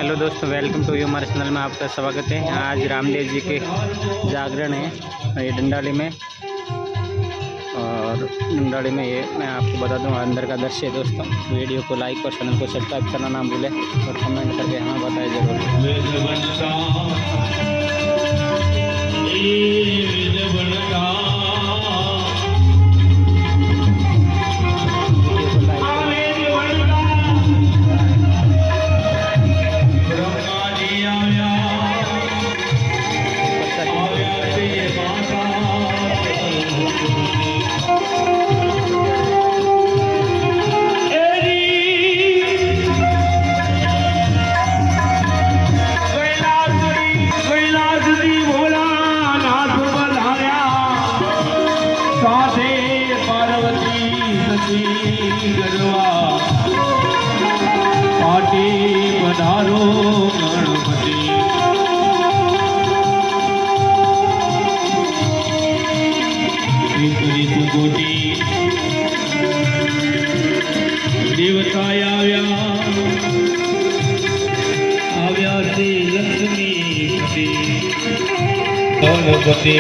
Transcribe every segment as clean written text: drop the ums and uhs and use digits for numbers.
Hello दोस्तों, welcome to you हमारे channel में आपका स्वागत है। आज रामदेव जी के जागरण है ये डंडाली में, और डंडाली में ये मैं आपको बता दूं अंदर का दृश्य है। दोस्तों वीडियो को लाइक और चैनल को सब्सक्राइब करना ना भूलें और कमेंट करके हमें बताएं ज़रूर। पाटी पधारो गणपति विपरीत कोटी देवता आव्या से लक्ष्मी गणपति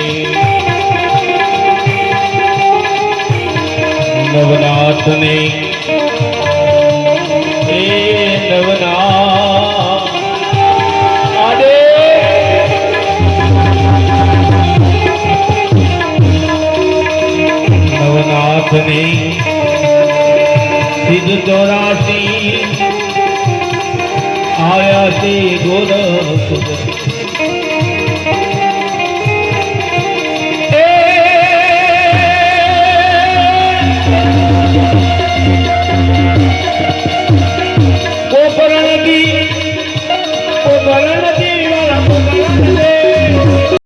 नवनाथ ने नवनाथ ने सिद्ध 84 आया से गोरख